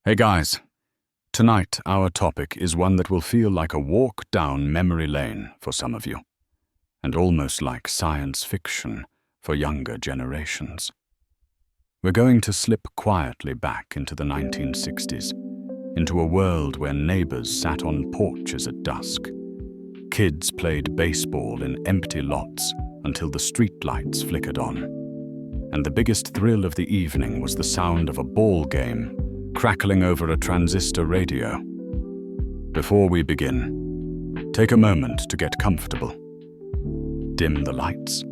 Hey guys, tonight our topic is one that will feel like a walk down memory lane for some of you, and almost like science fiction for younger generations. We're going to slip quietly back into the 1960s, into a world where neighbors sat on porches at dusk. Kids played baseball in empty lots until the streetlights flickered on. And the biggest thrill of the evening was the sound of a ball game crackling over a transistor radio. Before we begin, take a moment to get comfortable. Dim the lights.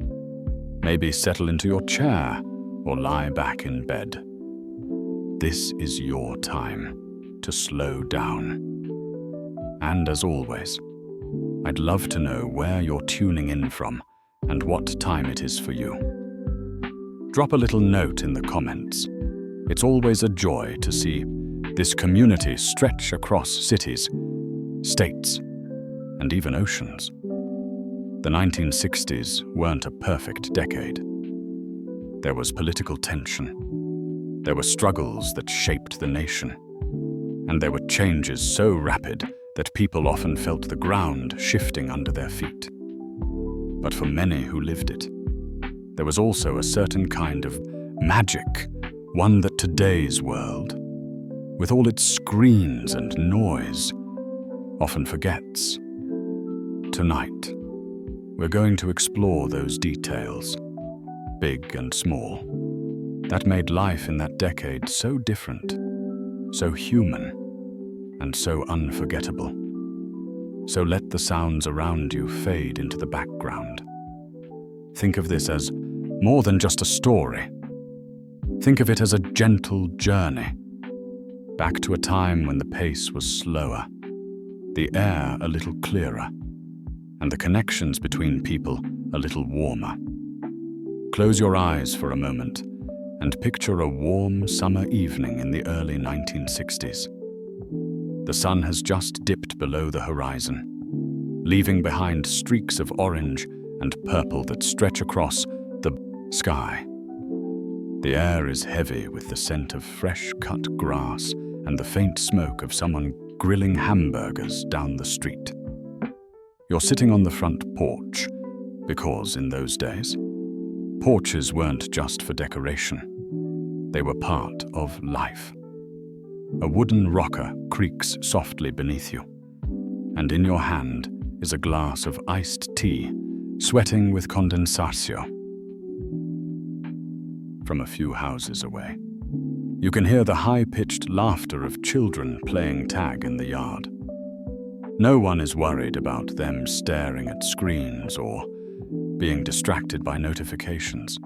Maybe settle into your chair or lie back in bed. This is your time to slow down. And as always, I'd love to know where you're tuning in from and what time it is for you. Drop a little note in the comments. It's always a joy to see this community stretch across cities, states, and even oceans. The 1960s weren't a perfect decade. There was political tension. There were struggles that shaped the nation. And there were changes so rapid that people often felt the ground shifting under their feet. But for many who lived it, there was also a certain kind of magic, one that today's world, with all its screens and noise, often forgets. Tonight, we're going to explore those details, big and small, that made life in that decade so different, so human, and so unforgettable. So let the sounds around you fade into the background. Think of this as more than just a story. Think of it as a gentle journey, back to a time when the pace was slower, the air a little clearer, and the connections between people a little warmer. Close your eyes for a moment and picture a warm summer evening in the early 1960s. The sun has just dipped below the horizon, leaving behind streaks of orange and purple that stretch across the sky. The air is heavy with the scent of fresh-cut grass and the faint smoke of someone grilling hamburgers down the street. You're sitting on the front porch, because in those days, porches weren't just for decoration. They were part of life. A wooden rocker creaks softly beneath you, and in your hand is a glass of iced tea, sweating with condensatio. From a few houses away, you can hear the high-pitched laughter of children playing tag in the yard. No one is worried about them staring at screens or being distracted by notifications.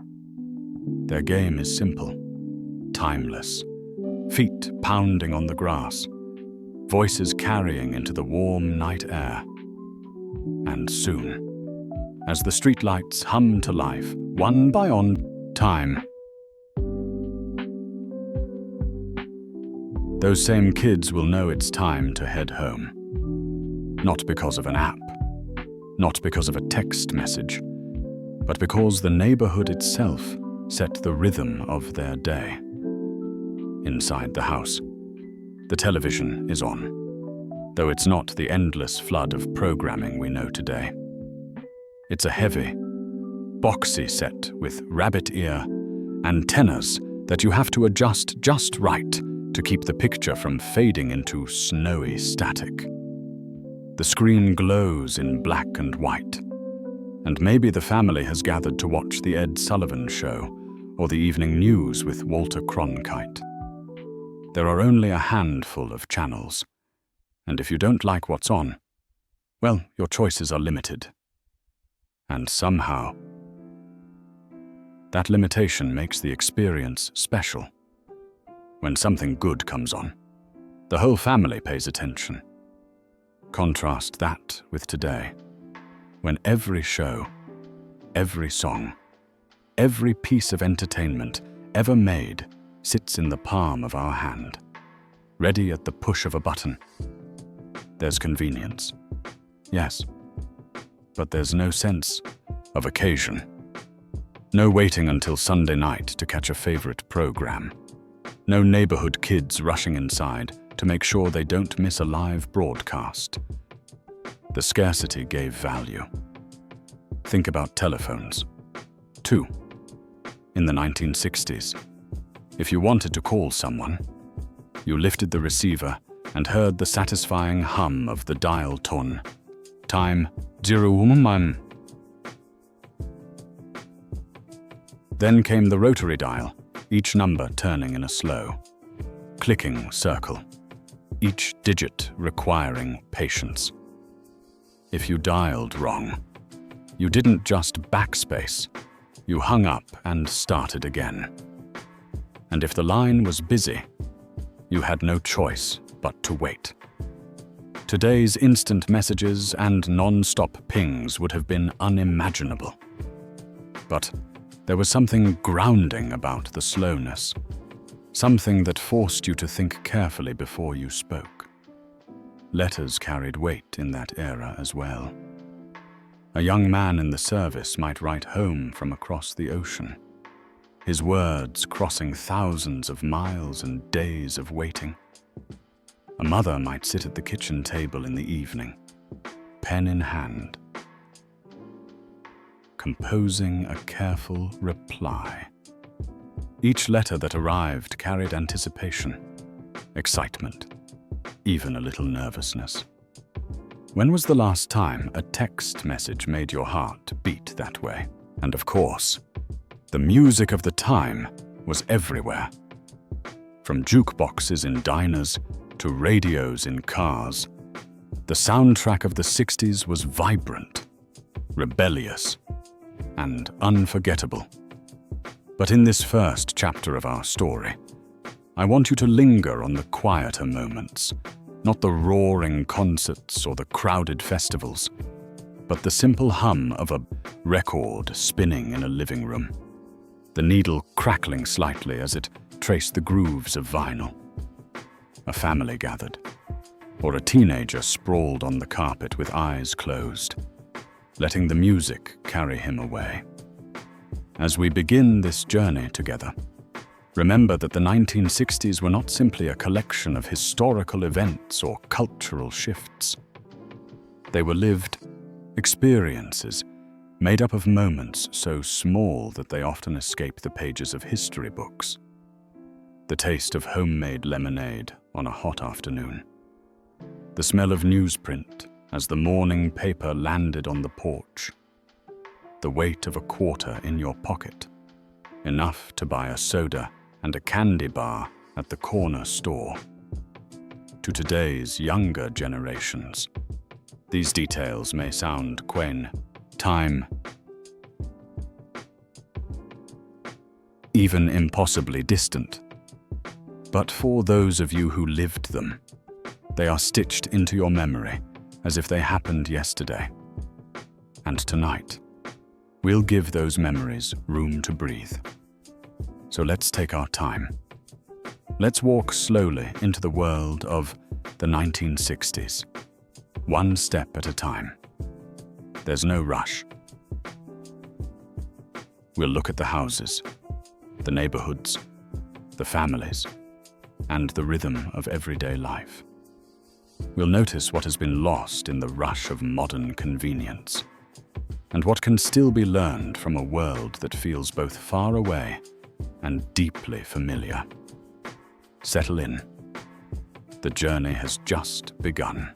Their game is simple, timeless. Feet pounding on the grass, voices carrying into the warm night air. And soon, as the streetlights hum to life, one by one, time. Those same kids will know it's time to head home. Not because of an app, not because of a text message, but because the neighborhood itself set the rhythm of their day. Inside the house, the television is on, though it's not the endless flood of programming we know today. It's a heavy, boxy set with rabbit ear antennas that you have to adjust just right to keep the picture from fading into snowy static. The screen glows in black and white, and maybe the family has gathered to watch the Ed Sullivan Show or the evening news with Walter Cronkite. There are only a handful of channels, and if you don't like what's on, well, your choices are limited. And somehow, that limitation makes the experience special. When something good comes on, the whole family pays attention. Contrast that with today, when every show, every song, every piece of entertainment ever made sits in the palm of our hand, ready at the push of a button. There's convenience, yes, but there's no sense of occasion. No waiting until Sunday night to catch a favorite program. No neighborhood kids rushing inside to make sure they don't miss a live broadcast. The scarcity gave value. Think about telephones. 2. In the 1960s, if you wanted to call someone, you lifted the receiver and heard the satisfying hum of the dial tone. Time 0. Then came the rotary dial, each number turning in a slow, clicking circle, each digit requiring patience. If you dialed wrong, you didn't just backspace, you hung up and started again. And if the line was busy, you had no choice but to wait. Today's instant messages and non-stop pings would have been unimaginable. But there was something grounding about the slowness, something that forced you to think carefully before you spoke. Letters carried weight in that era as well. A young man in the service might write home from across the ocean, his words crossing thousands of miles and days of waiting. A mother might sit at the kitchen table in the evening, pen in hand, composing a careful reply. Each letter that arrived carried anticipation, excitement, even a little nervousness. When was the last time a text message made your heart beat that way? And of course, the music of the time was everywhere. From jukeboxes in diners to radios in cars, the soundtrack of the 60s was vibrant, rebellious, and unforgettable. But in this first chapter of our story, I want you to linger on the quieter moments, not the roaring concerts or the crowded festivals, but the simple hum of a record spinning in a living room, the needle crackling slightly as it traced the grooves of vinyl. A family gathered, or a teenager sprawled on the carpet with eyes closed, letting the music carry him away. As we begin this journey together, remember that the 1960s were not simply a collection of historical events or cultural shifts. They were lived experiences made up of moments so small that they often escape the pages of history books. The taste of homemade lemonade on a hot afternoon. The smell of newsprint as the morning paper landed on the porch. The weight of a quarter in your pocket, enough to buy a soda and a candy bar at the corner store. To today's younger generations, these details may sound quaint, time, even impossibly distant. But for those of you who lived them, they are stitched into your memory as if they happened yesterday. And tonight, we'll give those memories room to breathe. So let's take our time. Let's walk slowly into the world of the 1960s, one step at a time. There's no rush. We'll look at the houses, the neighborhoods, the families, and the rhythm of everyday life. We'll notice what has been lost in the rush of modern convenience, and what can still be learned from a world that feels both far away and deeply familiar. Settle in. The journey has just begun.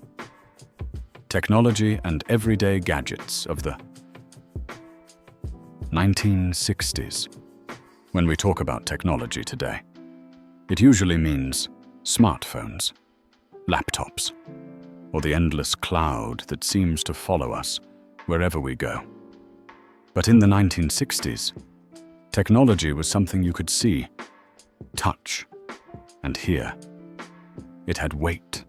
Technology and everyday gadgets of the 1960s. When we talk about technology today, it usually means smartphones, laptops, or the endless cloud that seems to follow us wherever we go. But in the 1960s, technology was something you could see, touch, and hear. It had weight.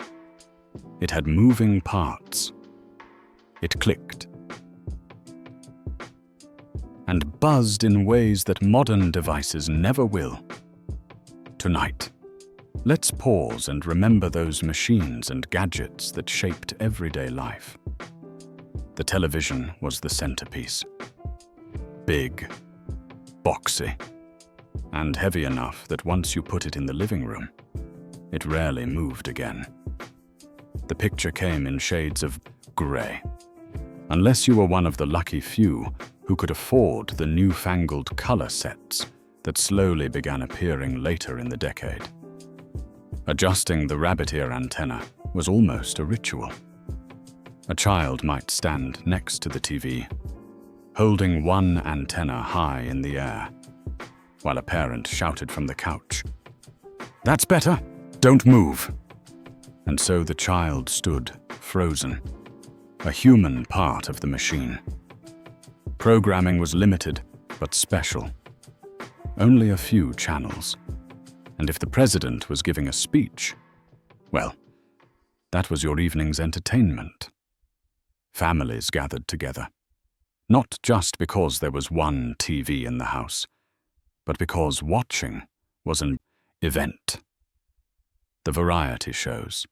It had moving parts. It clicked and buzzed in ways that modern devices never will. Tonight, let's pause and remember those machines and gadgets that shaped everyday life. The television was the centerpiece. Big, boxy, and heavy enough that once you put it in the living room, it rarely moved again. The picture came in shades of grey, unless you were one of the lucky few who could afford the newfangled colour sets that slowly began appearing later in the decade. Adjusting the rabbit ear antenna was almost a ritual. A child might stand next to the TV, holding one antenna high in the air, while a parent shouted from the couch, "That's better! Don't move!" And so the child stood, frozen, a human part of the machine. Programming was limited, but special. Only a few channels. And if the president was giving a speech, well, that was your evening's entertainment. Families gathered together, not just because there was one TV in the house, but because watching was an event. The variety shows,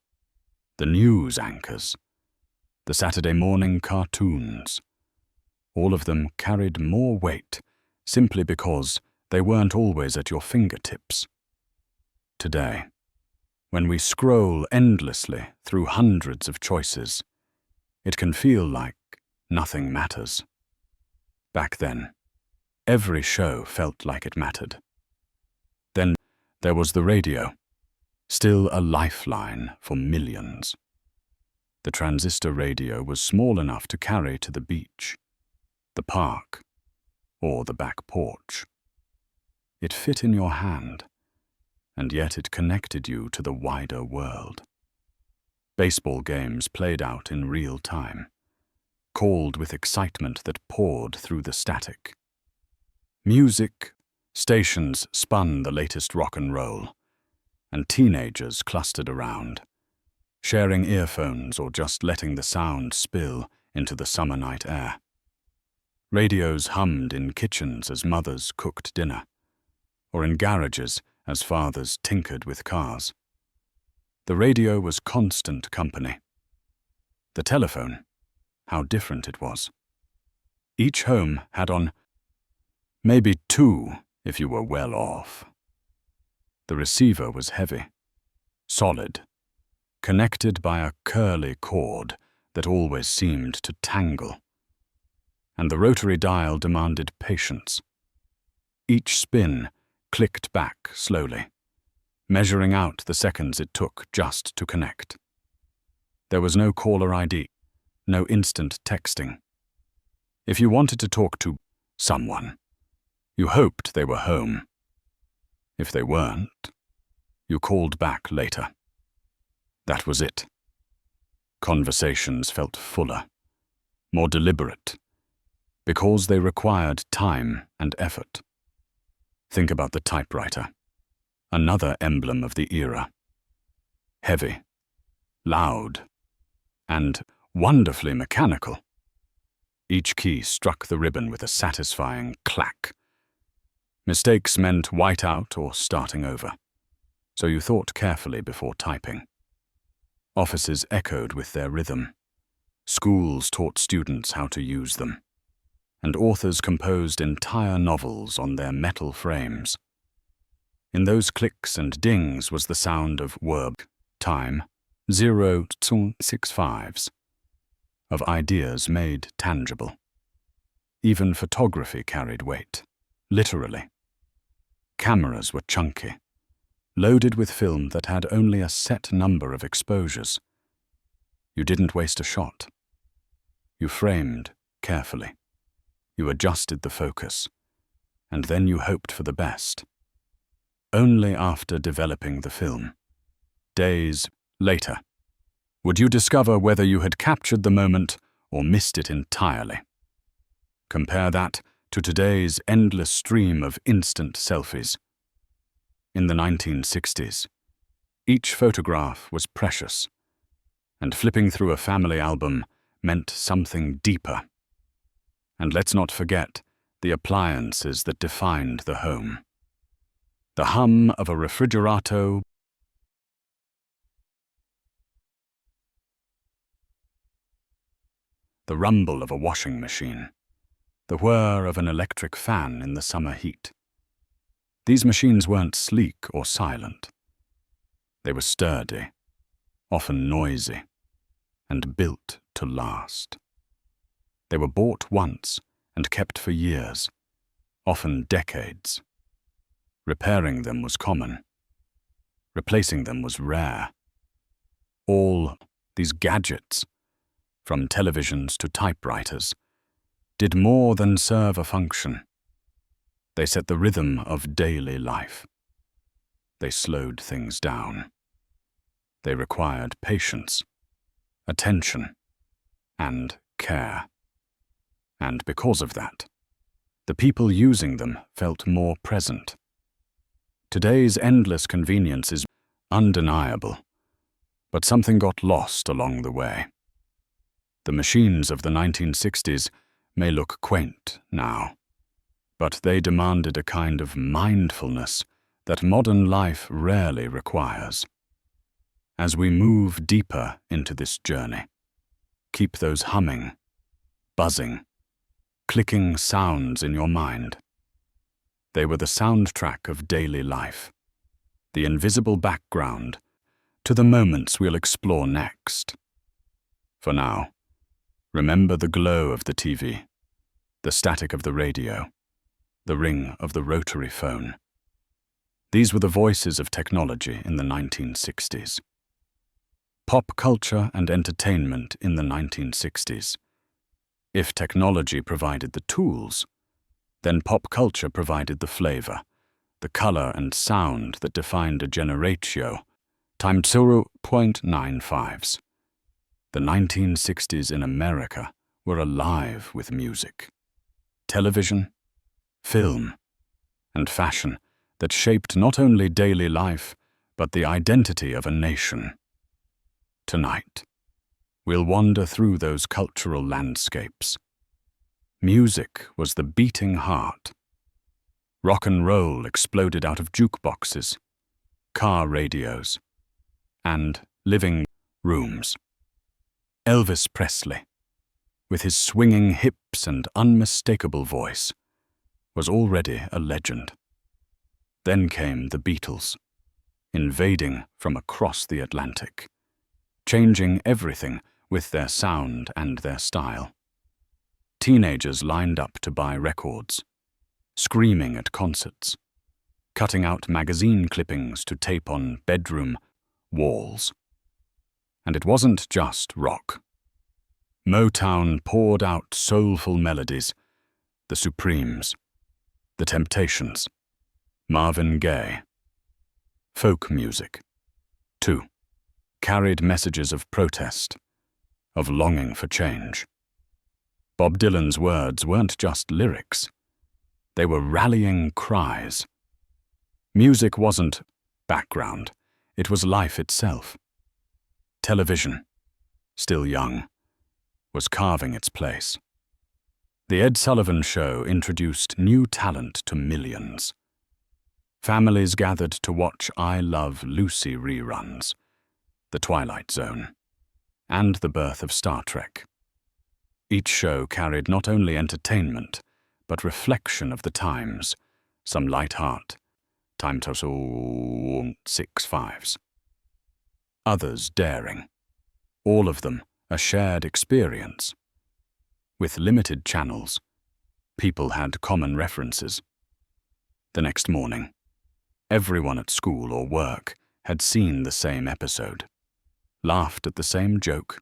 the news anchors, the Saturday morning cartoons, all of them carried more weight simply because they weren't always at your fingertips. Today, when we scroll endlessly through hundreds of choices, it can feel like nothing matters. Back then, every show felt like it mattered. Then there was the radio, still a lifeline for millions. The transistor radio was small enough to carry to the beach, the park, or the back porch. It fit in your hand, and yet it connected you to the wider world. Baseball games played out in real time, called with excitement that poured through the static. Music stations spun the latest rock and roll, and teenagers clustered around, sharing earphones or just letting the sound spill into the summer night air. Radios hummed in kitchens as mothers cooked dinner, or in garages as fathers tinkered with cars. The radio was constant company. The telephone, how different it was. Each home had on, maybe two if you were well off. The receiver was heavy, solid, connected by a curly cord that always seemed to tangle. And the rotary dial demanded patience. Each spin clicked back slowly, measuring out the seconds it took just to connect. There was no caller ID, no instant texting. If you wanted to talk to someone, you hoped they were home. If they weren't, you called back later. That was it. Conversations felt fuller, more deliberate, because they required time and effort. Think about the typewriter, another emblem of the era. Heavy, loud, and wonderfully mechanical. Each key struck the ribbon with a satisfying clack. Mistakes meant whiteout or starting over, so you thought carefully before typing. Offices echoed with their rhythm. Schools taught students how to use them, and authors composed entire novels on their metal frames. In those clicks and dings was the sound of work, time, 0 to 6/5s, of ideas made tangible. Even photography carried weight, literally. Cameras were chunky, loaded with film that had only a set number of exposures. You didn't waste a shot. You framed carefully. You adjusted the focus, and then you hoped for the best. Only after developing the film, days later, would you discover whether you had captured the moment or missed it entirely. Compare that to today's endless stream of instant selfies. In the 1960s, each photograph was precious, and flipping through a family album meant something deeper. And let's not forget the appliances that defined the home. The hum of a refrigerator, the rumble of a washing machine, the whir of an electric fan in the summer heat. These machines weren't sleek or silent. They were sturdy, often noisy, and built to last. They were bought once and kept for years, often decades. Repairing them was common. Replacing them was rare. All these gadgets, from televisions to typewriters, did more than serve a function. They set the rhythm of daily life. They slowed things down. They required patience, attention, and care. And because of that, the people using them felt more present. Today's endless convenience is undeniable, but something got lost along the way. The machines of the 1960s may look quaint now, but they demanded a kind of mindfulness that modern life rarely requires. As we move deeper into this journey, keep those humming, buzzing, clicking sounds in your mind. They were the soundtrack of daily life, the invisible background to the moments we'll explore next. For now, remember the glow of the TV, the static of the radio, the ring of the rotary phone. These were the voices of technology in the 1960s. Pop culture and entertainment in the 1960s. If technology provided the tools, then pop culture provided the flavor, the color and sound that defined a generatio, times 0.95s. The 1960s in America were alive with music, television, film, and fashion that shaped not only daily life, but the identity of a nation. Tonight, we'll wander through those cultural landscapes. Music was the beating heart. Rock and roll exploded out of jukeboxes, car radios, and living rooms. Elvis Presley, with his swinging hips and unmistakable voice, was already a legend. Then came the Beatles, invading from across the Atlantic, changing everything with their sound and their style. Teenagers lined up to buy records, screaming at concerts, cutting out magazine clippings to tape on bedroom walls. And it wasn't just rock. Motown poured out soulful melodies, the Supremes, the Temptations, Marvin Gaye. Folk music, too, carried messages of protest, of longing for change. Bob Dylan's words weren't just lyrics. They were rallying cries. Music wasn't background, it was life itself. Television, still young, was carving its place. The Ed Sullivan Show introduced new talent to millions. Families gathered to watch I Love Lucy reruns, The Twilight Zone, and the birth of Star Trek. Each show carried not only entertainment, but reflection of the times, some light heart, times 6.5s. Others daring, all of them a shared experience. With limited channels, people had common references. The next morning, everyone at school or work had seen the same episode, laughed at the same joke,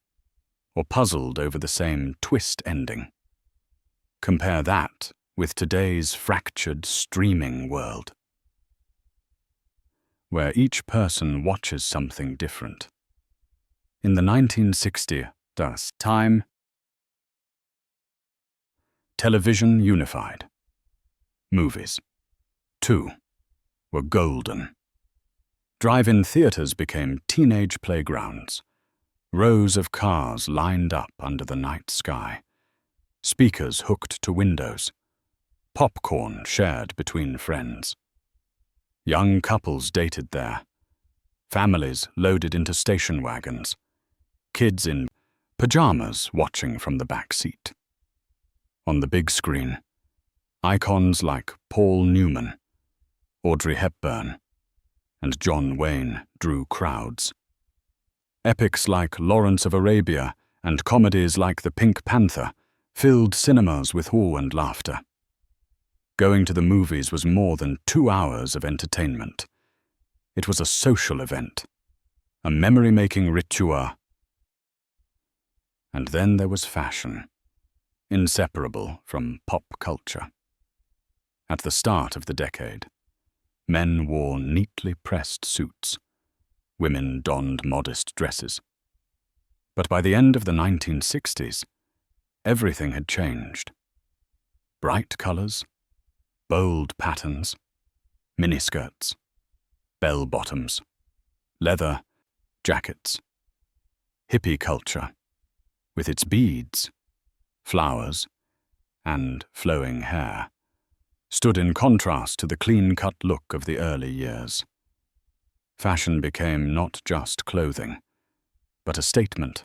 or puzzled over the same twist ending. Compare that with today's fractured, streaming world, where each person watches something different. In the 1960s, time, television unified. Movies, too, were golden. Drive-in theaters became teenage playgrounds. Rows of cars lined up under the night sky. Speakers hooked to windows. Popcorn shared between friends. Young couples dated there. Families loaded into station wagons. Kids in pajamas watching from the back seat. On the big screen, icons like Paul Newman, Audrey Hepburn, and John Wayne drew crowds. Epics like Lawrence of Arabia and comedies like The Pink Panther filled cinemas with awe and laughter. Going to the movies was more than 2 hours of entertainment. It was a social event, a memory-making ritual. And then there was fashion, inseparable from pop culture. At the start of the decade, men wore neatly pressed suits. Women donned modest dresses. But by the end of the 1960s, everything had changed. Bright colors, bold patterns, miniskirts, bell-bottoms, leather jackets, hippie culture, with its beads, flowers, and flowing hair, stood in contrast to the clean-cut look of the early years. Fashion became not just clothing, but a statement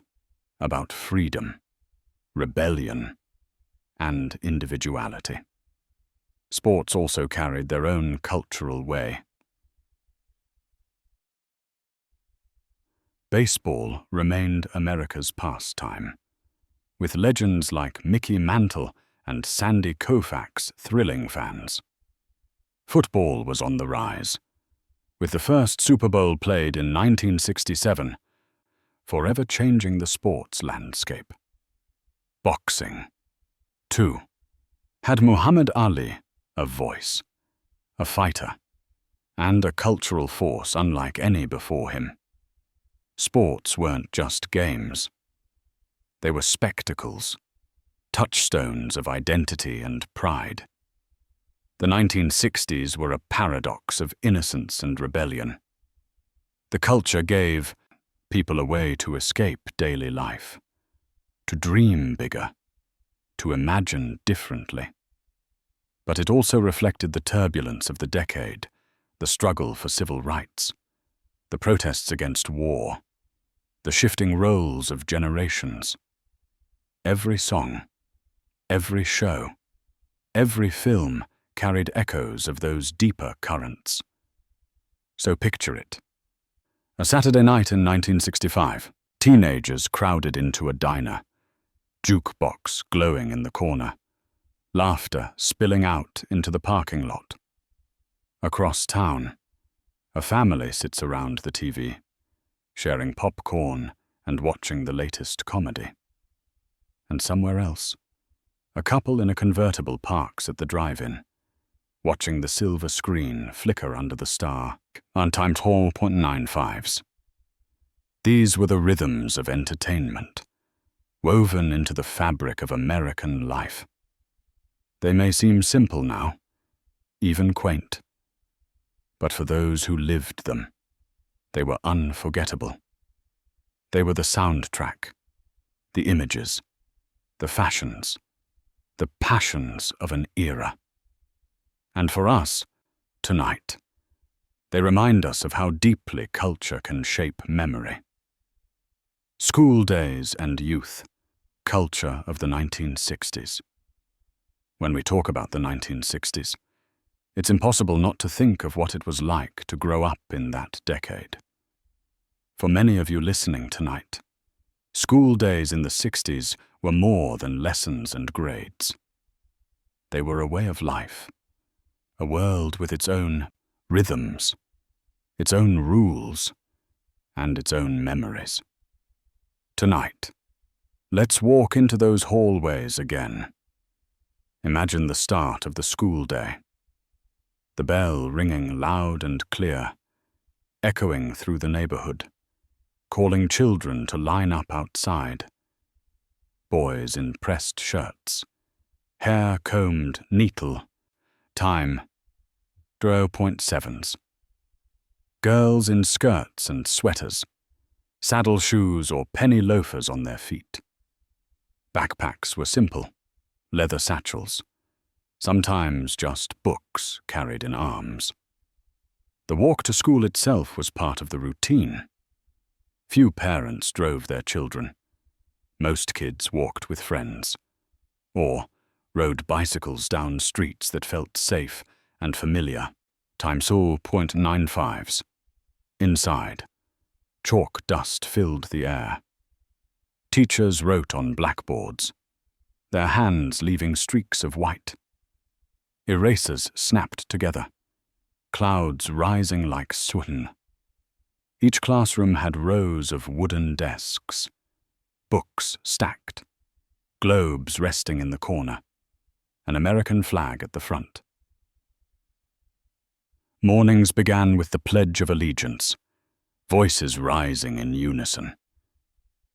about freedom, rebellion, and individuality. Sports also carried their own cultural way. Baseball remained America's pastime, with legends like Mickey Mantle and Sandy Koufax thrilling fans. Football was on the rise, with the first Super Bowl played in 1967, forever changing the sports landscape. Boxing, too, had Muhammad Ali a voice, a fighter, and a cultural force unlike any before him. Sports weren't just games. They were spectacles, touchstones of identity and pride. The 1960s were a paradox of innocence and rebellion. The culture gave people a way to escape daily life, to dream bigger, to imagine differently. But it also reflected the turbulence of the decade, the struggle for civil rights, the protests against war, the shifting roles of generations. Every song, every show, every film carried echoes of those deeper currents. So picture it. A Saturday night in 1965, teenagers crowded into a diner, jukebox glowing in the corner, laughter spilling out into the parking lot. Across town, a family sits around the TV, sharing popcorn and watching the latest comedy. And somewhere else, a couple in a convertible parks at the drive-in, watching the silver screen flicker under the star on times 4.95s. These were the rhythms of entertainment, woven into the fabric of American life. They may seem simple now, even quaint, but for those who lived them, they were unforgettable. They were the soundtrack, the images, the fashions, the passions of an era. And for us, tonight, they remind us of how deeply culture can shape memory. School days and youth, culture of the 1960s. When we talk about the 1960s, it's impossible not to think of what it was like to grow up in that decade. For many of you listening tonight, school days in the 60s were more than lessons and grades. They were a way of life, a world with its own rhythms, its own rules, and its own memories. Tonight, let's walk into those hallways again. Imagine the start of the school day, the bell ringing loud and clear, echoing through the neighborhood, calling children to line up outside. Boys in pressed shirts, hair combed neatly, time 0.7s. Girls in skirts and sweaters, saddle shoes or penny loafers on their feet. Backpacks were simple, leather satchels, sometimes just books carried in arms. The walk to school itself was part of the routine. Few parents drove their children. Most kids walked with friends, or rode bicycles down streets that felt safe and familiar. Time saw .95s. Inside, chalk dust filled the air. Teachers wrote on blackboards, their hands leaving streaks of white. Erasers snapped together, clouds rising like swoon. Each classroom had rows of wooden desks, books stacked, globes resting in the corner, an American flag at the front. Mornings began with the Pledge of Allegiance, voices rising in unison.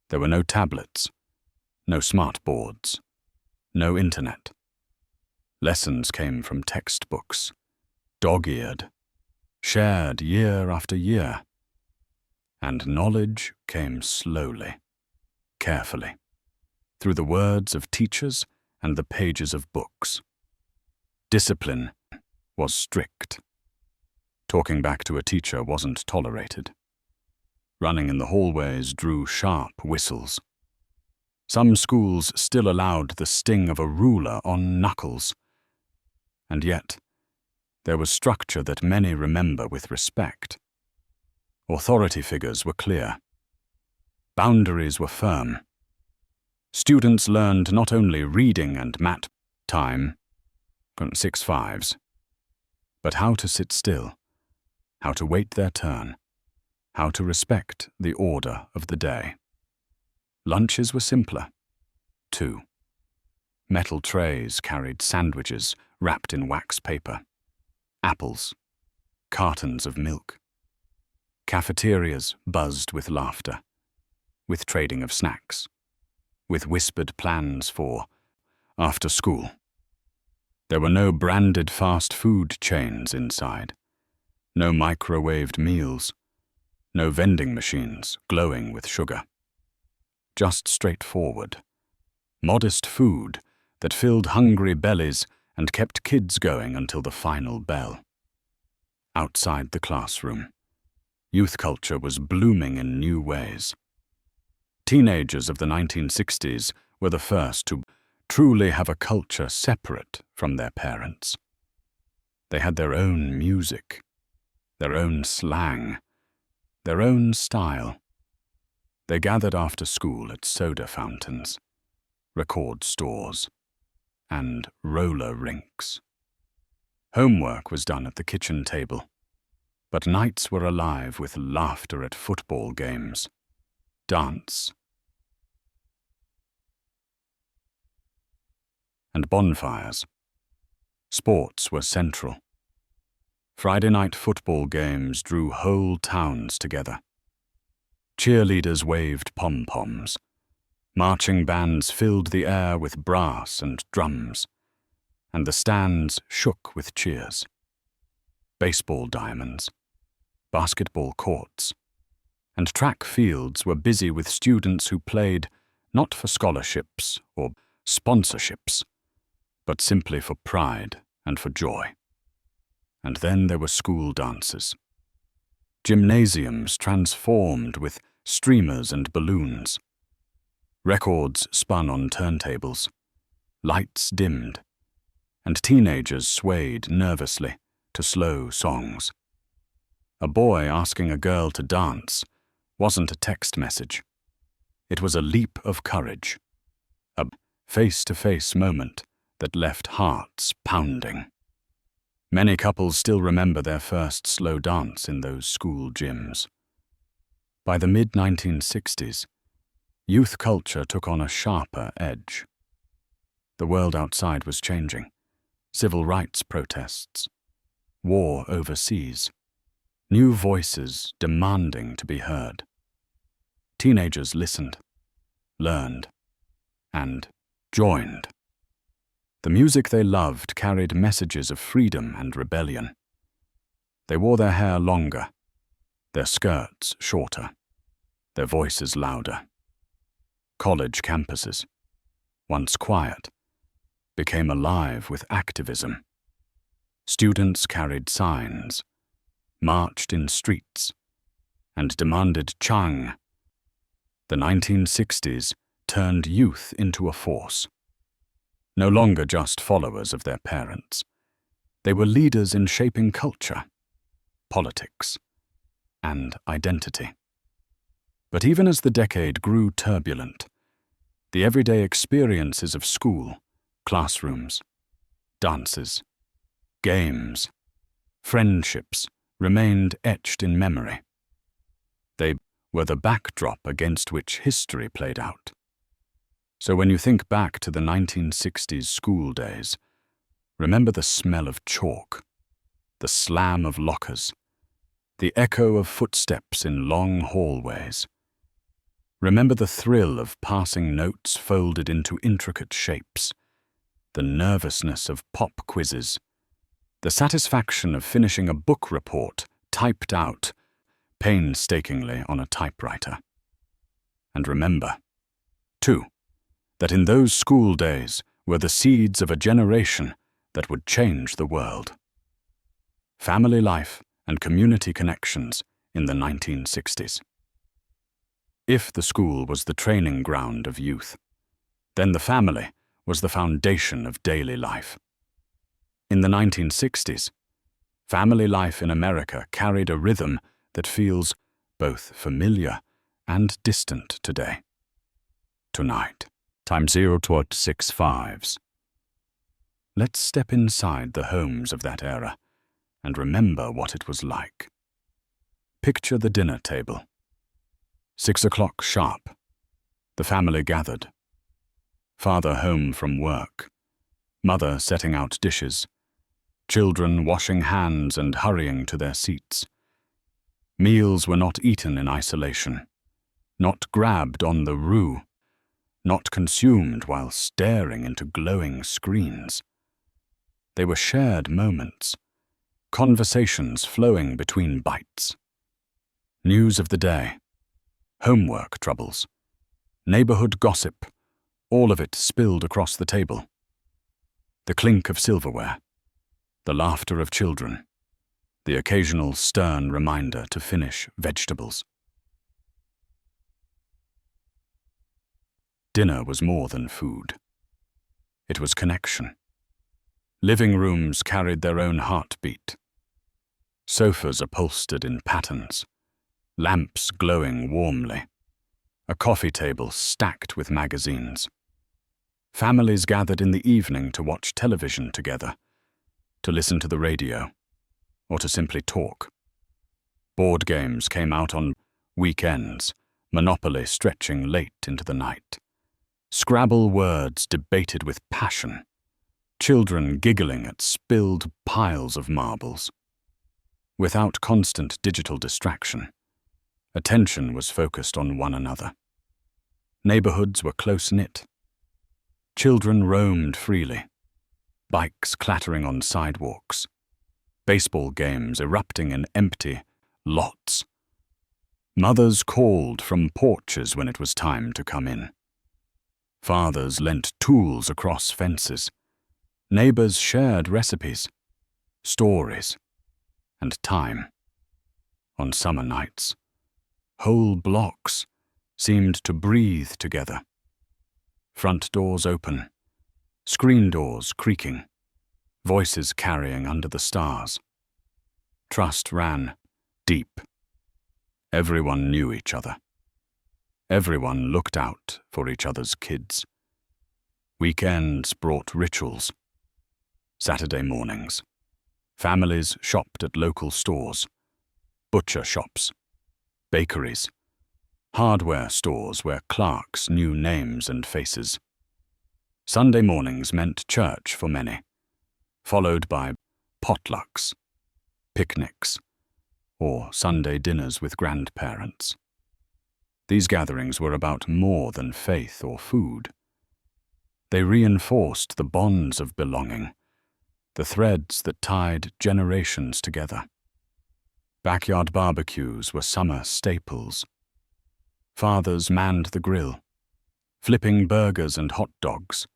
There were no tablets, no smart boards, no internet. Lessons came from textbooks, dog-eared, shared year after year. And knowledge came slowly, carefully, through the words of teachers and the pages of books. Discipline was strict. Talking back to a teacher wasn't tolerated. Running in the hallways drew sharp whistles. Some schools still allowed the sting of a ruler on knuckles. And yet, there was structure that many remember with respect. Authority figures were clear. Boundaries were firm. Students learned not only reading and math time, 6 5s, but how to sit still, how to wait their turn, how to respect the order of the day. Lunches were simpler. 2. Metal trays carried sandwiches wrapped in wax paper, apples, cartons of milk. Cafeterias buzzed with laughter, with trading of snacks, with whispered plans for after school. There were no branded fast food chains inside, no microwaved meals, no vending machines glowing with sugar. Just straightforward, modest food that filled hungry bellies and kept kids going until the final bell. Outside the classroom, youth culture was blooming in new ways. Teenagers of the 1960s were the first to truly have a culture separate from their parents. They had their own music, their own slang, their own style. They gathered after school at soda fountains, record stores, and roller rinks. Homework was done at the kitchen table, but nights were alive with laughter at football games, dance, and bonfires. Sports were central. Friday night football games drew whole towns together. Cheerleaders waved pom-poms. Marching bands filled the air with brass and drums, and the stands shook with cheers. Baseball diamonds, basketball courts, and track fields were busy with students who played not for scholarships or sponsorships, but simply for pride and for joy. And then there were school dances. Gymnasiums transformed with streamers and balloons. Records spun on turntables. Lights dimmed. And teenagers swayed nervously to slow songs. A boy asking a girl to dance wasn't a text message. It was a leap of courage. A face-to-face moment that left hearts pounding. Many couples still remember their first slow dance in those school gyms. By the mid-1960s, youth culture took on a sharper edge. The world outside was changing. Civil rights protests, war overseas, new voices demanding to be heard. Teenagers listened, learned, and joined. The music they loved carried messages of freedom and rebellion. They wore their hair longer, their skirts shorter, their voices louder. College campuses, once quiet, became alive with activism. Students carried signs, marched in streets, and demanded Chang. The 1960s turned youth into a force. No longer just followers of their parents. They were leaders in shaping culture. politics, and identity. But even as the decade grew turbulent, the everyday experiences of school, classrooms, dances, games, friendships remained etched in memory. They were the backdrop against which history played out. So when you think back to the 1960s school days, remember the smell of chalk, the slam of lockers, the echo of footsteps in long hallways. Remember the thrill of passing notes folded into intricate shapes, the nervousness of pop quizzes, the satisfaction of finishing a book report typed out painstakingly on a typewriter. And remember, too, that in those school days were the seeds of a generation that would change the world. Family life and community connections in the 1960s. If the school was the training ground of youth, then the family was the foundation of daily life. In the 1960s, family life in America carried a rhythm that feels both familiar and distant today. Tonight, time 0.65. Let's step inside the homes of that era and remember what it was like. Picture the dinner table. 6 o'clock sharp. The family gathered. Father home from work. Mother setting out dishes. Children washing hands and hurrying to their seats. Meals were not eaten in isolation, not grabbed on the roux, not consumed while staring into glowing screens. They were shared moments, conversations flowing between bites. News of the day, homework troubles, neighborhood gossip, all of it spilled across the table. The clink of silverware, the laughter of children, the occasional stern reminder to finish vegetables. Dinner was more than food. It was connection. Living rooms carried their own heartbeat. Sofas upholstered in patterns, lamps glowing warmly, a coffee table stacked with magazines. Families gathered in the evening to watch television together, to listen to the radio, or to simply talk. Board games came out on weekends, Monopoly stretching late into the night. Scrabble words debated with passion. Children giggling at spilled piles of marbles. Without constant digital distraction, attention was focused on one another. Neighborhoods were close-knit. Children roamed freely, bikes clattering on sidewalks, baseball games erupting in empty lots. Mothers called from porches when it was time to come in. Fathers lent tools across fences. Neighbors shared recipes, stories, and time. On summer nights, whole blocks seemed to breathe together. Front doors open, screen doors creaking, voices carrying under the stars. Trust ran deep. Everyone knew each other. Everyone looked out for each other's kids. Weekends brought rituals. Saturday mornings, families shopped at local stores, butcher shops, bakeries, hardware stores where clerks knew names and faces. Sunday mornings meant church for many, followed by potlucks, picnics, or Sunday dinners with grandparents. These gatherings were about more than faith or food. They reinforced the bonds of belonging, the threads that tied generations together. Backyard barbecues were summer staples. Fathers manned the grill, flipping burgers and hot dogs,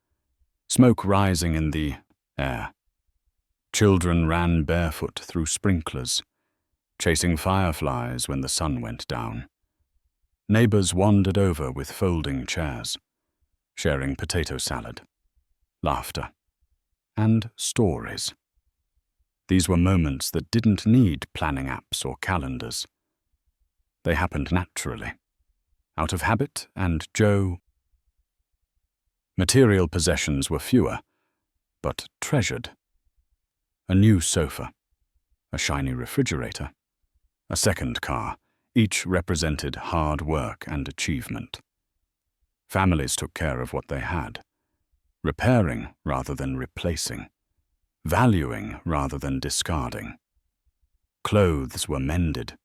smoke rising in the air. Children ran barefoot through sprinklers, chasing fireflies when the sun went down. Neighbors wandered over with folding chairs, sharing potato salad, laughter, and stories. These were moments that didn't need planning apps or calendars. They happened naturally, out of habit and joy. Material possessions were fewer, but treasured. A new sofa, a shiny refrigerator, a second car, each represented hard work and achievement. Families took care of what they had, repairing rather than replacing, valuing rather than discarding. Clothes were mended,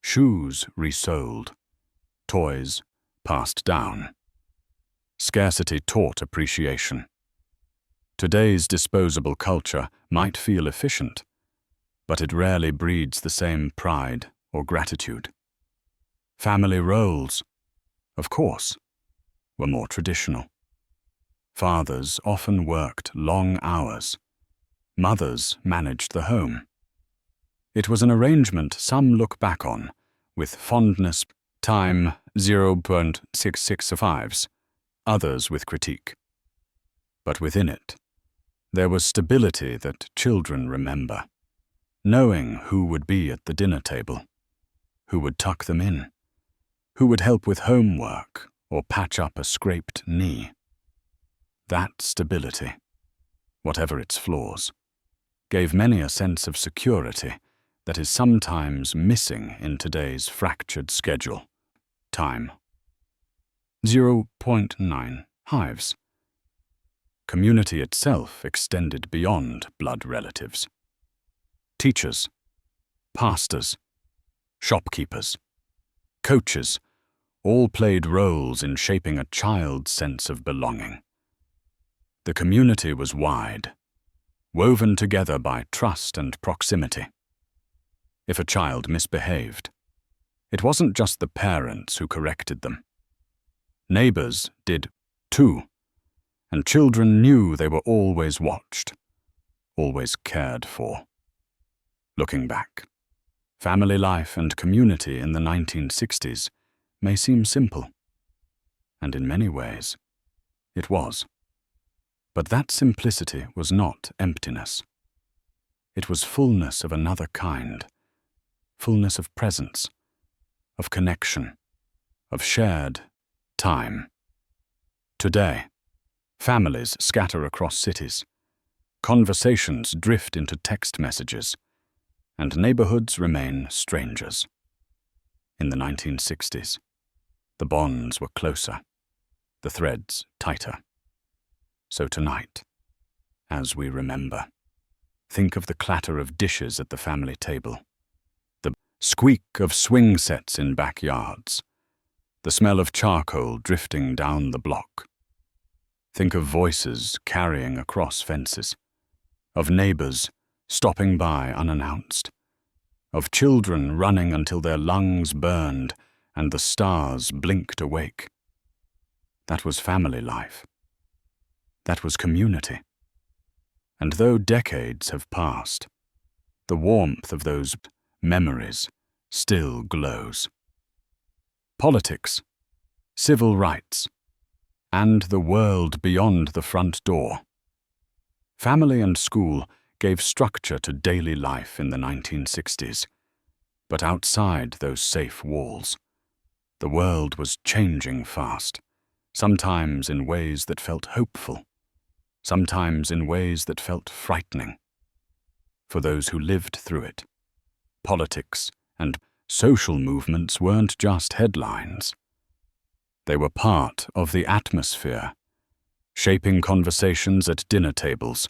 shoes resoled, toys passed down. Scarcity taught appreciation. Today's disposable culture might feel efficient, but it rarely breeds the same pride or gratitude. Family roles, of course, were more traditional. Fathers often worked long hours. Mothers managed the home. It was an arrangement some look back on with fondness, time 0.665s, others with critique. But within it, there was stability that children remember, knowing who would be at the dinner table, who would tuck them in, who would help with homework or patch up a scraped knee. That stability, whatever its flaws, gave many a sense of security that is sometimes missing in today's fractured schedule. Time 0.9 hives. Community itself extended beyond blood relatives. Teachers, pastors, shopkeepers, coaches, all played roles in shaping a child's sense of belonging. The community was wide, woven together by trust and proximity. If a child misbehaved, it wasn't just the parents who corrected them. Neighbors did too, and children knew they were always watched, always cared for. Looking back, family life and community in the 1960s may seem simple, and in many ways, it was. But that simplicity was not emptiness. It was fullness of another kind, fullness of presence, of connection, of shared time. Today, families scatter across cities, conversations drift into text messages, and neighborhoods remain strangers. In the 1960s, the bonds were closer, the threads tighter. So tonight, as we remember, think of the clatter of dishes at the family table, the squeak of swing sets in backyards, the smell of charcoal drifting down the block. Think of voices carrying across fences, of neighbors stopping by unannounced, of children running until their lungs burned and the stars blinked awake. That was family life. That was community. And though decades have passed, the warmth of those memories still glows. Politics, civil rights, and the world beyond the front door. Family and school gave structure to daily life in the 1960s, but outside those safe walls, the world was changing fast, sometimes in ways that felt hopeful, sometimes in ways that felt frightening. For those who lived through it, politics and social movements weren't just headlines. They were part of the atmosphere, shaping conversations at dinner tables,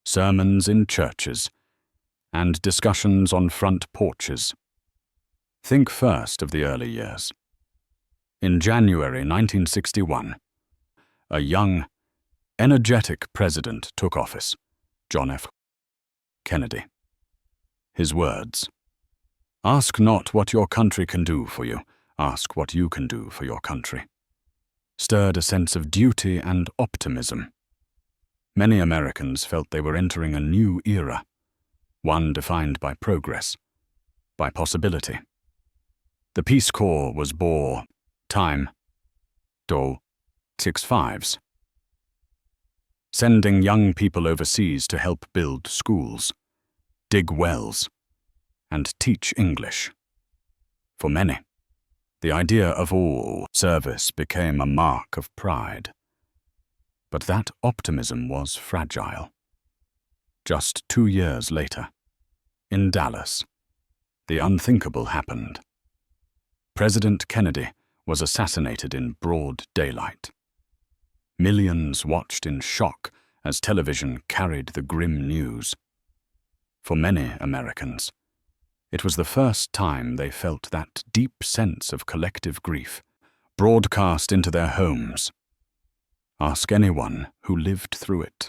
sermons in churches, and discussions on front porches. Think first of the early years. In January 1961, a young, energetic president took office, John F. Kennedy. His words, "Ask not what your country can do for you, ask what you can do for your country," stirred a sense of duty and optimism. Many Americans felt they were entering a new era, one defined by progress, by possibility. The Peace Corps was born, time, 65s, sending young people overseas to help build schools, dig wells, and teach English. For many, the idea of all service became a mark of pride. But that optimism was fragile. Just 2 years later, in Dallas, the unthinkable happened. President Kennedy was assassinated in broad daylight. Millions watched in shock as television carried the grim news. For many Americans, it was the first time they felt that deep sense of collective grief broadcast into their homes. Ask anyone who lived through it,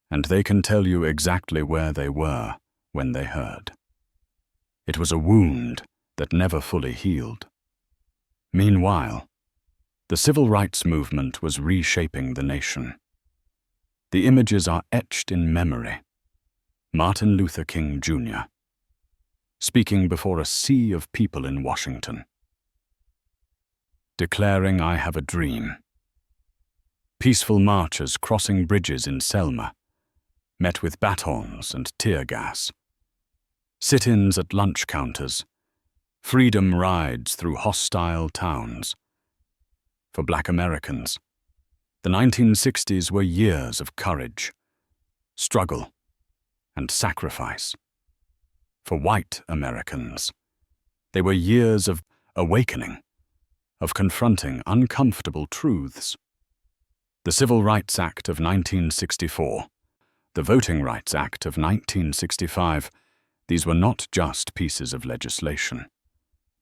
and they can tell you exactly where they were when they heard. It was a wound that never fully healed. Meanwhile, the civil rights movement was reshaping the nation. The images are etched in memory. Martin Luther King Jr. speaking before a sea of people in Washington, declaring, "I have a dream." Peaceful marchers crossing bridges in Selma, met with batons and tear gas. Sit-ins at lunch counters, freedom rides through hostile towns. For Black Americans, the 1960s were years of courage, struggle, and sacrifice. For white Americans, they were years of awakening, of confronting uncomfortable truths. The Civil Rights Act of 1964, the Voting Rights Act of 1965, these were not just pieces of legislation,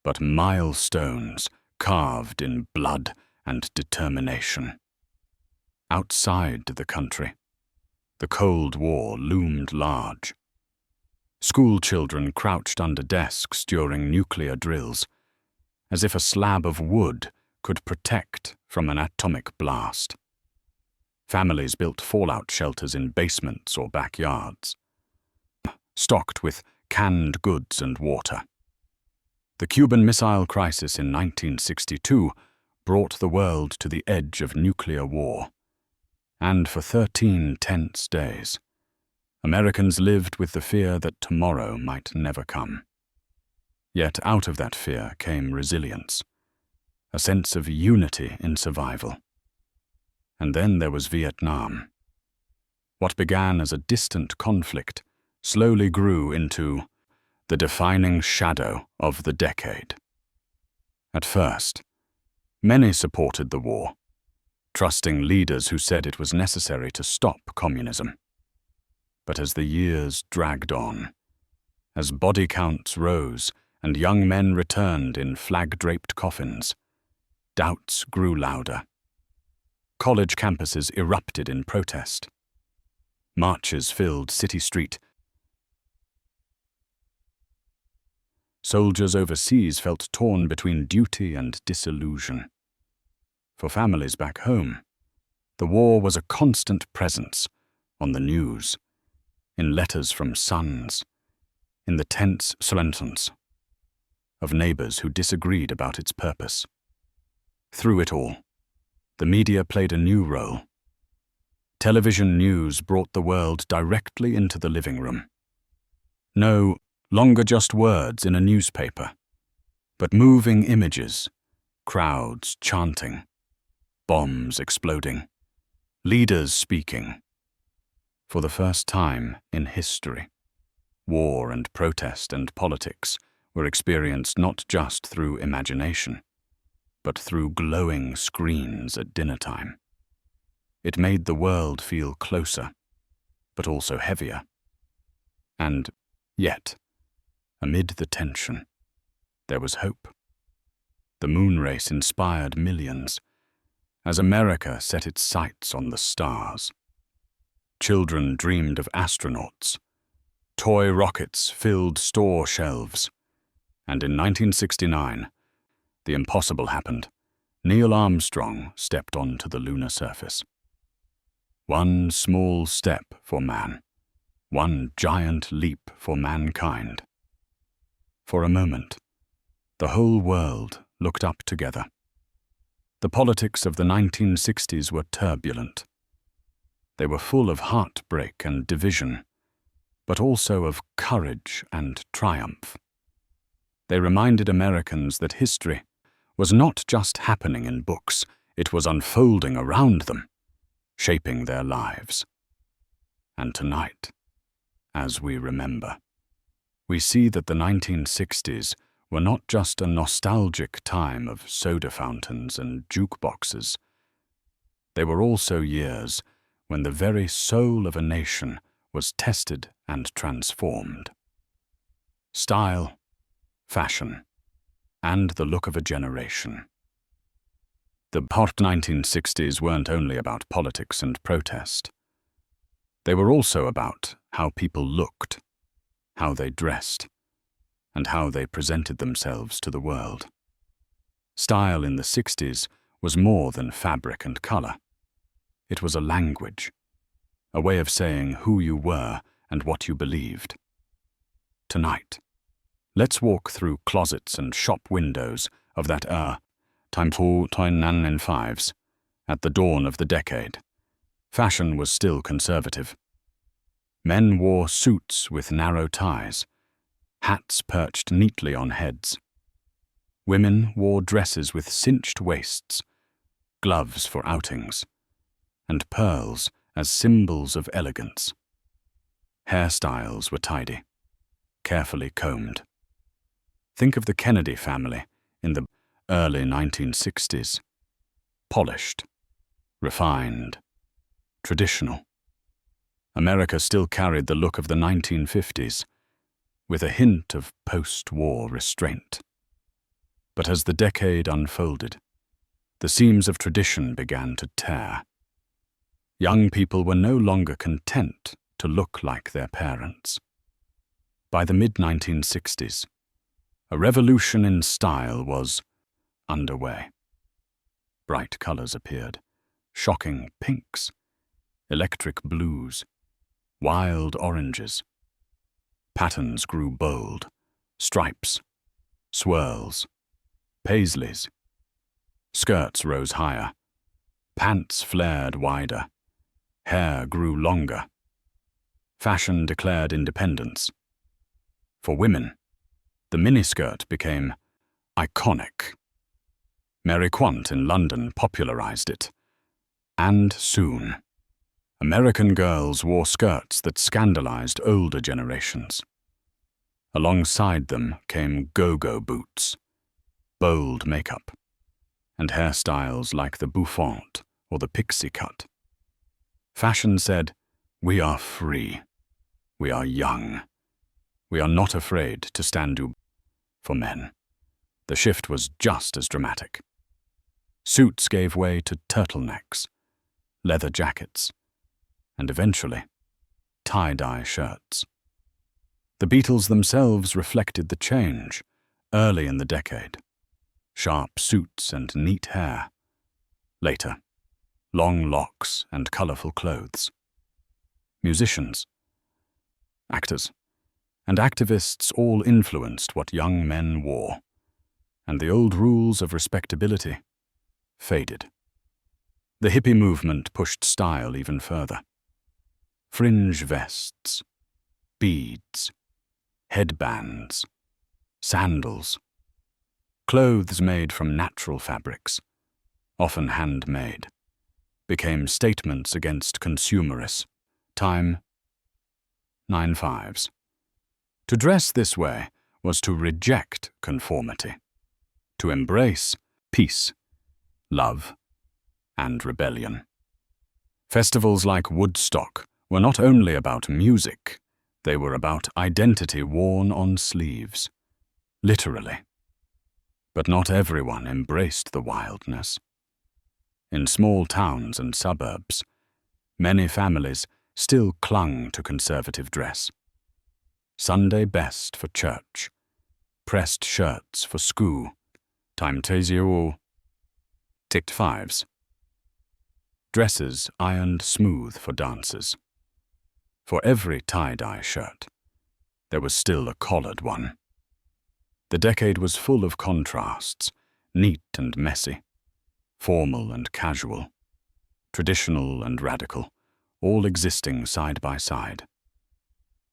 but milestones carved in blood and determination. Outside the country, the Cold War loomed large. School children crouched under desks during nuclear drills, as if a slab of wood could protect from an atomic blast. Families built fallout shelters in basements or backyards, stocked with canned goods and water. The Cuban Missile Crisis in 1962 brought the world to the edge of nuclear war, and for 13 tense days, Americans lived with the fear that tomorrow might never come. Yet out of that fear came resilience, a sense of unity in survival. And then there was Vietnam. What began as a distant conflict slowly grew into the defining shadow of the decade. At first, many supported the war, trusting leaders who said it was necessary to stop communism. But as the years dragged on, as body counts rose and young men returned in flag-draped coffins, doubts grew louder. College campuses erupted in protest. Marches filled city street. Soldiers overseas felt torn between duty and disillusion. For families back home, the war was a constant presence on the news, in letters from sons, in the tense silences of neighbors who disagreed about its purpose. Through it all, the media played a new role. Television news brought the world directly into the living room. No longer just words in a newspaper, but moving images, crowds chanting, bombs exploding, leaders speaking. For the first time in history, war and protest and politics were experienced not just through imagination, but through glowing screens at dinner time. It made the world feel closer, but also heavier. And yet, amid the tension, there was hope. The moon race inspired millions, as America set its sights on the stars. Children dreamed of astronauts. Toy rockets filled store shelves. And in 1969, the impossible happened. Neil Armstrong stepped onto the lunar surface. One small step for man, one giant leap for mankind. For a moment, the whole world looked up together. The politics of the 1960s were turbulent. They were full of heartbreak and division, but also of courage and triumph. They reminded Americans that history was not just happening in books, it was unfolding around them, shaping their lives. And tonight, as we remember, we see that the 1960s were not just a nostalgic time of soda fountains and jukeboxes. They were also years when the very soul of a nation was tested and transformed. Style, fashion, and the look of a generation. The hot 1960s weren't only about politics and protest. They were also about how people looked, how they dressed, and how they presented themselves to the world. Style in the 60s was more than fabric and color. It was a language, a way of saying who you were and what you believed. Tonight, let's walk through closets and shop windows of that time 2005s. At the dawn of the decade, fashion was still conservative. Men wore suits with narrow ties, hats perched neatly on heads. Women wore dresses with cinched waists, gloves for outings, and pearls as symbols of elegance. Hairstyles were tidy, carefully combed. Think of the Kennedy family in the early 1960s. Polished, refined, traditional. America still carried the look of the 1950s, with a hint of post-war restraint. But as the decade unfolded, the seams of tradition began to tear. Young people were no longer content to look like their parents. By the mid-1960s, a revolution in style was underway. Bright colors appeared, shocking pinks, electric blues, wild oranges. Patterns grew bold, stripes, swirls, paisleys. Skirts rose higher, pants flared wider, hair grew longer. Fashion declared independence. For women, the miniskirt became iconic. Mary Quant in London popularized it. And soon, American girls wore skirts that scandalized older generations. Alongside them came go-go boots, bold makeup, and hairstyles like the bouffant or the pixie cut. Fashion said, "We are free. We are young. We are not afraid to stand up." For men, the shift was just as dramatic. Suits gave way to turtlenecks, leather jackets, and eventually, tie-dye shirts. The Beatles themselves reflected the change early in the decade. Sharp suits and neat hair. Later, long locks and colorful clothes. Musicians, actors, and activists all influenced what young men wore, and the old rules of respectability faded. The hippie movement pushed style even further. Fringe vests, beads, headbands, sandals, clothes made from natural fabrics, often handmade, became statements against consumerism. Time 95s. To dress this way was to reject conformity, to embrace peace, love, and rebellion. Festivals like Woodstock were not only about music, they were about identity worn on sleeves, literally. But not everyone embraced the wildness. In small towns and suburbs, many families still clung to conservative dress. Sunday best for church, pressed shirts for school, timetable, ticked fives. Dresses ironed smooth for dances. For every tie-dye shirt, there was still a collared one. The decade was full of contrasts, neat and messy, formal and casual, traditional and radical, all existing side by side.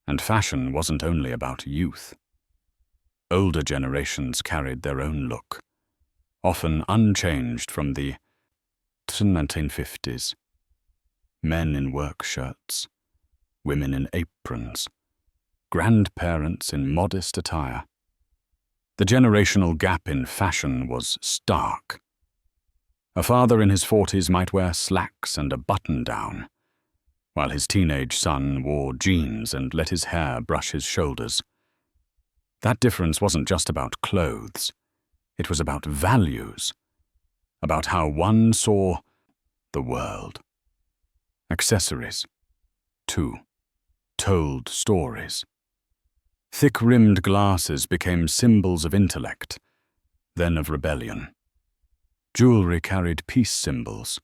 And fashion wasn't only about youth. Older generations carried their own look, often unchanged from the 1950s. Men in work shirts, women in aprons, grandparents in modest attire. The generational gap in fashion was stark. A father in his 40s might wear slacks and a button-down, while his teenage son wore jeans and let his hair brush his shoulders. That difference wasn't just about clothes. It was about values, about how one saw the world. Accessories, too, told stories. Thick-rimmed glasses became symbols of intellect, then of rebellion. Jewelry carried peace symbols,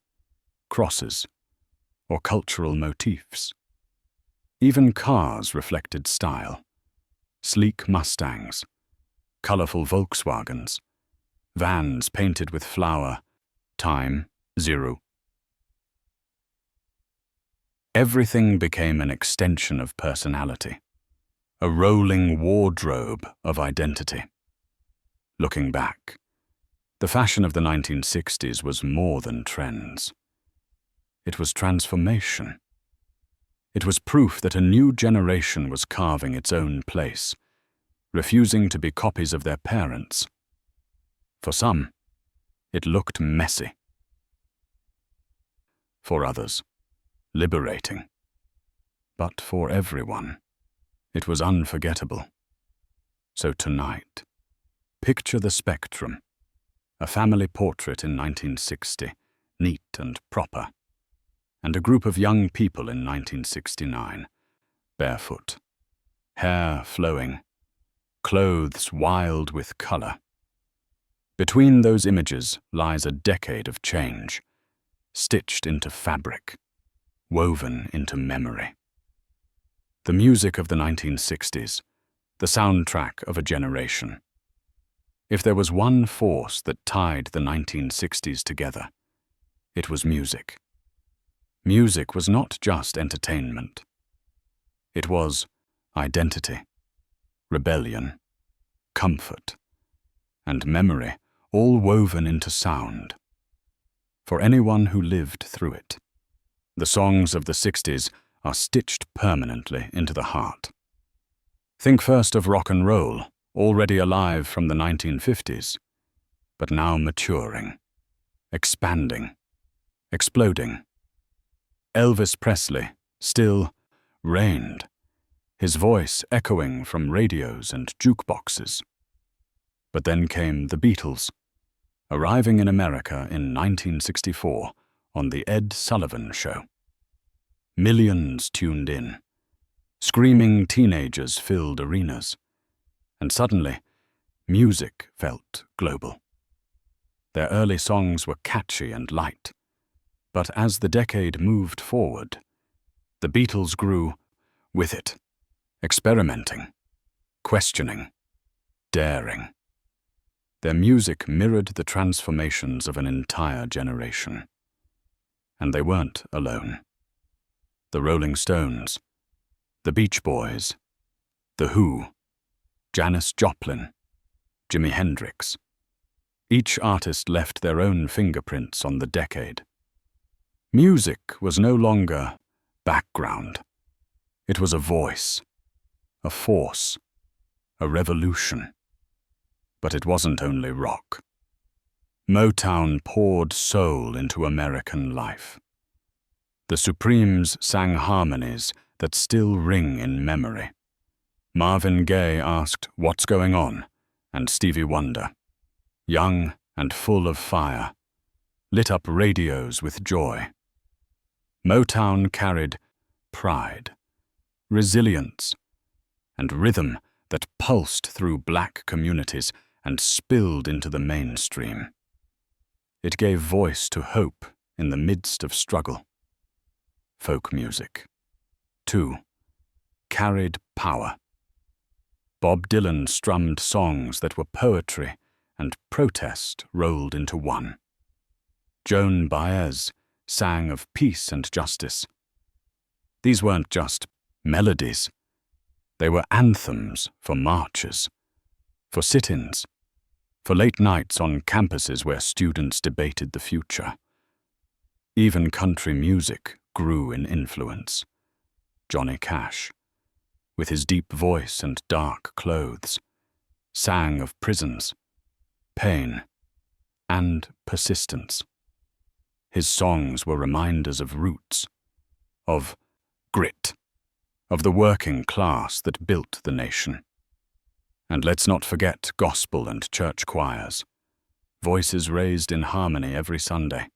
crosses, or cultural motifs. Even cars reflected style. Sleek Mustangs, colorful Volkswagens, vans painted with flower, time, 0. Everything became an extension of personality, a rolling wardrobe of identity. Looking back, the fashion of the 1960s was more than trends. It was transformation. It was proof that a new generation was carving its own place, refusing to be copies of their parents. For some, it looked messy. For others, liberating. But for everyone, it was unforgettable. So tonight, picture the spectrum, a family portrait in 1960, neat and proper, and a group of young people in 1969, barefoot, hair flowing, clothes wild with color. Between those images lies a decade of change, stitched into fabric, woven into memory. The music of the 1960s, the soundtrack of a generation. If there was one force that tied the 1960s together, it was music. Music was not just entertainment. It was identity, rebellion, comfort, and memory, all woven into sound. For anyone who lived through it, the songs of the 60s are stitched permanently into the heart. Think first of rock and roll, already alive from the 1950s, but now maturing, expanding, exploding. Elvis Presley still reigned, his voice echoing from radios and jukeboxes. But then came the Beatles, arriving in America in 1964 on The Ed Sullivan Show. Millions tuned in. Screaming teenagers filled arenas. And suddenly, music felt global. Their early songs were catchy and light. But as the decade moved forward, the Beatles grew with it, experimenting, questioning, daring. Their music mirrored the transformations of an entire generation. And they weren't alone. The Rolling Stones, the Beach Boys, The Who, Janis Joplin, Jimi Hendrix. Each artist left their own fingerprints on the decade. Music was no longer background. It was a voice, a force, a revolution. But it wasn't only rock. Motown poured soul into American life. The Supremes sang harmonies that still ring in memory. Marvin Gaye asked, "What's going on?" and Stevie Wonder, young and full of fire, lit up radios with joy. Motown carried pride, resilience, and rhythm that pulsed through black communities and spilled into the mainstream. It gave voice to hope in the midst of struggle. Folk music, too, carried power. Bob Dylan strummed songs that were poetry and protest rolled into one. Joan Baez sang of peace and justice. These weren't just melodies. They were anthems for marches, for sit-ins, for late nights on campuses where students debated the future. Even country music grew in influence. Johnny Cash, with his deep voice and dark clothes, sang of prisons, pain, and persistence. His songs were reminders of roots, of grit, of the working class that built the nation. And let's not forget gospel and church choirs, voices raised in harmony every Sunday,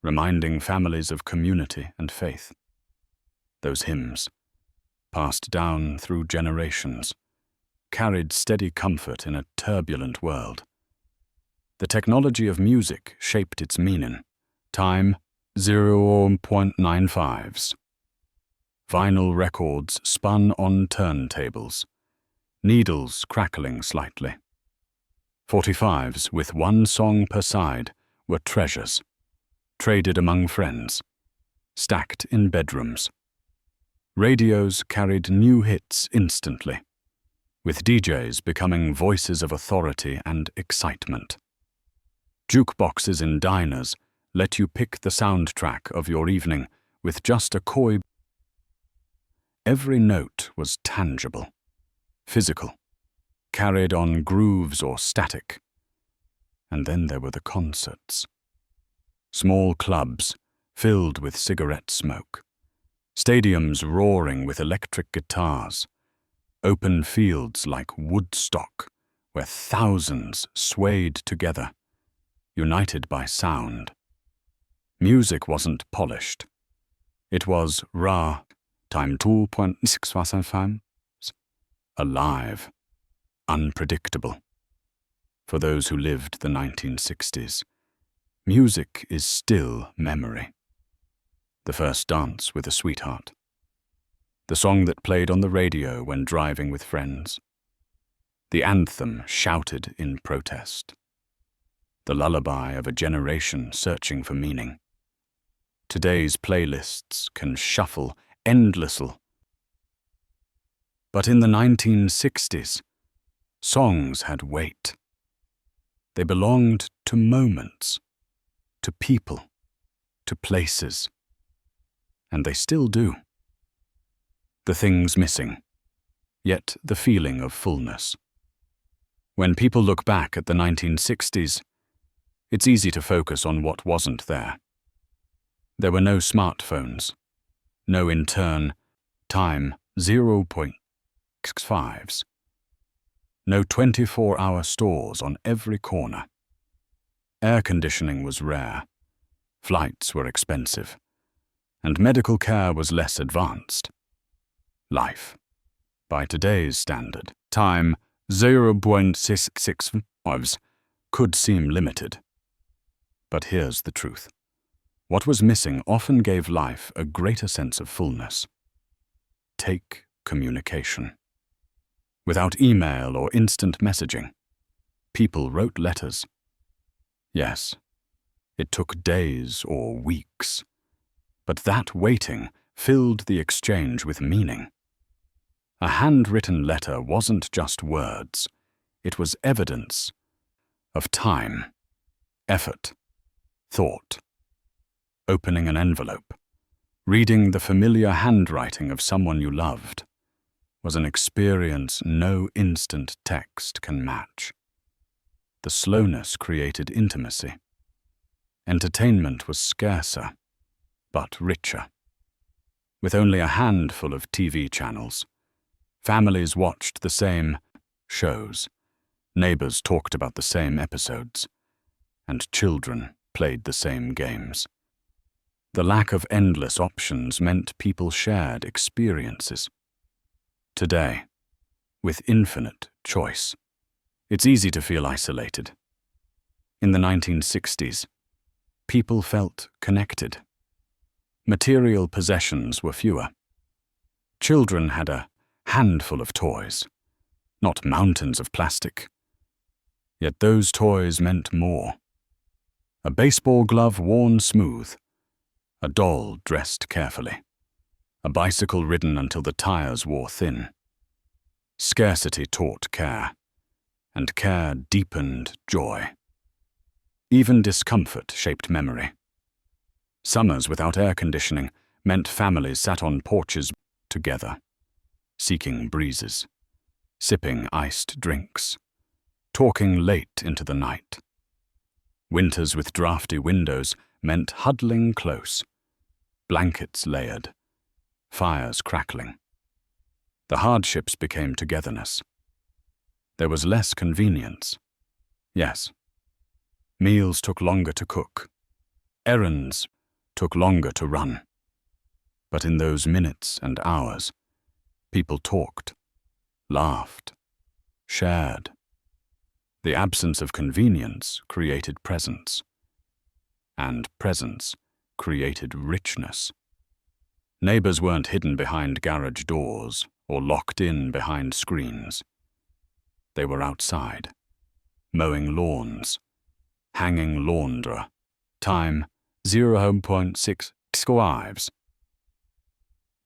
reminding families of community and faith. Those hymns, passed down through generations, carried steady comfort in a turbulent world. The technology of music shaped its meaning. Time 0.95s. Vinyl records spun on turntables, needles crackling slightly. 45s with one song per side were treasures, traded among friends, stacked in bedrooms. Radios carried new hits instantly, with DJs becoming voices of authority and excitement. Jukeboxes in diners let you pick the soundtrack of your evening with just a coy. Every note was tangible, physical, carried on grooves or static. And then there were the concerts. Small clubs filled with cigarette smoke, stadiums roaring with electric guitars, open fields like Woodstock where thousands swayed together, united by sound. Music wasn't polished. It was raw, time 2.65, alive, unpredictable. For those who lived the 1960s, music is still memory. The first dance with a sweetheart. The song that played on the radio when driving with friends. The anthem shouted in protest. The lullaby of a generation searching for meaning. Today's playlists can shuffle endlessly. But in the 1960s, songs had weight. They belonged to moments, to people, to places. And they still do. The things missing, yet the feeling of fullness. When people look back at the 1960s, it's easy to focus on what wasn't there. There were no smartphones, no in turn time 0.65s, no 24-hour stores on every corner. Air conditioning was rare, flights were expensive, and medical care was less advanced. Life, by today's standard, time 0.665s, could seem limited. But here's the truth. What was missing often gave life a greater sense of fullness. Take communication. Without email or instant messaging, people wrote letters. Yes, it took days or weeks, but that waiting filled the exchange with meaning. A handwritten letter wasn't just words, it was evidence of time, effort, thought. Opening an envelope, reading the familiar handwriting of someone you loved, was an experience no instant text can match. The slowness created intimacy. Entertainment was scarcer, but richer. With only a handful of TV channels, families watched the same shows, neighbors talked about the same episodes, and children played the same games. The lack of endless options meant people shared experiences. Today, with infinite choice, it's easy to feel isolated. In the 1960s, people felt connected. Material possessions were fewer. Children had a handful of toys, not mountains of plastic. Yet those toys meant more. A baseball glove worn smooth, a doll dressed carefully, a bicycle ridden until the tires wore thin. Scarcity taught care, and care deepened joy. Even discomfort shaped memory. Summers without air conditioning meant families sat on porches together, seeking breezes, sipping iced drinks, talking late into the night. Winters with drafty windows meant huddling close, blankets layered, fires crackling. The hardships became togetherness. There was less convenience. Yes. Meals took longer to cook. Errands took longer to run. But in those minutes and hours, people talked, laughed, shared. The absence of convenience created presence, and presence created richness. Neighbors weren't hidden behind garage doors or locked in behind screens. They were outside, mowing lawns, hanging laundry. Time 0.6 squives.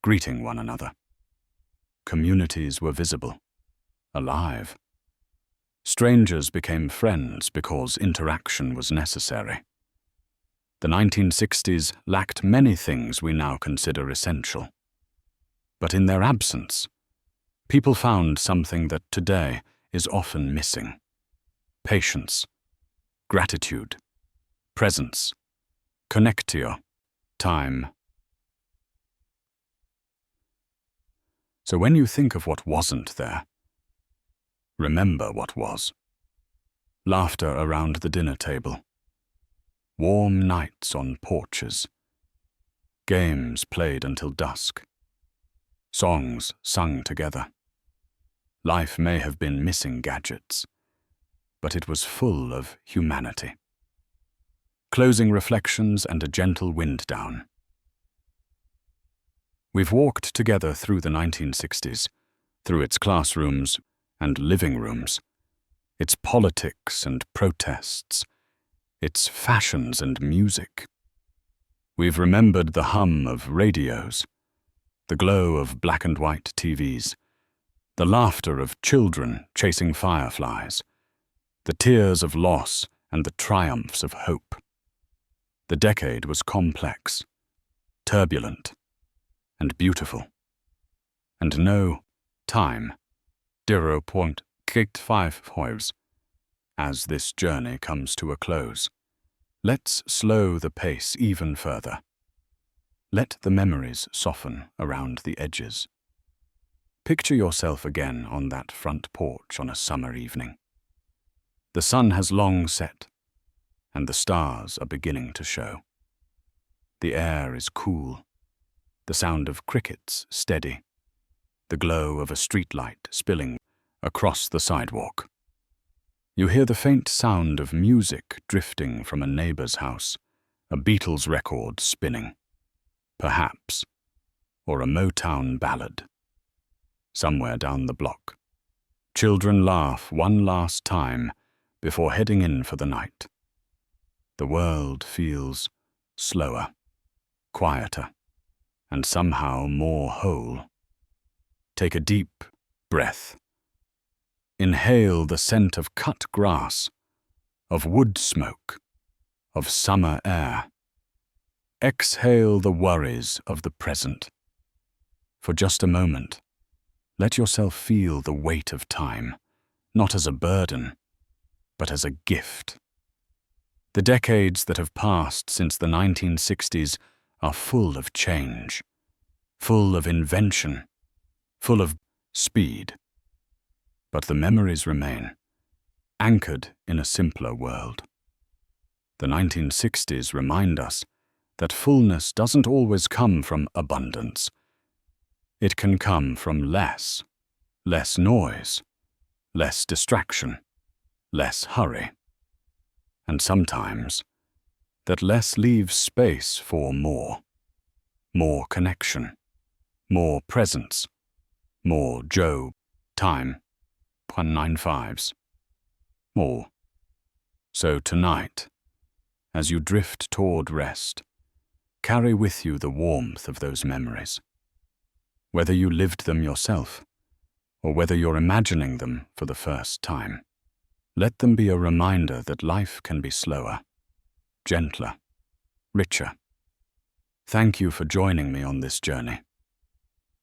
Greeting one another. Communities were visible, alive. Strangers became friends because interaction was necessary. The 1960s lacked many things we now consider essential. But in their absence, people found something that today is often missing: patience, gratitude, presence, connectio, time. So when you think of what wasn't there, remember what was. Laughter around the dinner table, warm nights on porches, games played until dusk, songs sung together. Life may have been missing gadgets, but it was full of humanity. Closing reflections and a gentle wind down. We've walked together through the 1960s, through its classrooms and living rooms, its politics and protests, its fashions and music. We've remembered the hum of radios, the glow of black and white TVs, the laughter of children chasing fireflies, the tears of loss and the triumphs of hope. The decade was complex, turbulent, and beautiful. And no time, 0.85 as this journey comes to a close. Let's slow the pace even further. Let the memories soften around the edges. Picture yourself again on that front porch on a summer evening. The sun has long set, and the stars are beginning to show. The air is cool, the sound of crickets steady, the glow of a streetlight spilling across the sidewalk. You hear the faint sound of music drifting from a neighbor's house, a Beatles record spinning, perhaps, or a Motown ballad. Somewhere down the block, children laugh one last time before heading in for the night. The world feels slower, quieter, and somehow more whole. Take a deep breath. Inhale the scent of cut grass, of wood smoke, of summer air. Exhale the worries of the present. For just a moment, let yourself feel the weight of time, not as a burden, but as a gift. The decades that have passed since the 1960s are full of change, full of invention, full of speed. But the memories remain, anchored in a simpler world. The 1960s remind us that fullness doesn't always come from abundance. It can come from less noise, less distraction, less hurry. And sometimes, that less leaves space for more connection, more presence, more Joe, time, 195s, more. So tonight, as you drift toward rest, carry with you the warmth of those memories. Whether you lived them yourself, or whether you're imagining them for the first time. Let them be a reminder that life can be slower, gentler, richer. Thank you for joining me on this journey.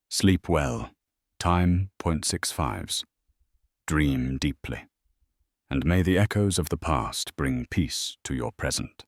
Sleep well, time.65s. Dream deeply, and may the echoes of the past bring peace to your present.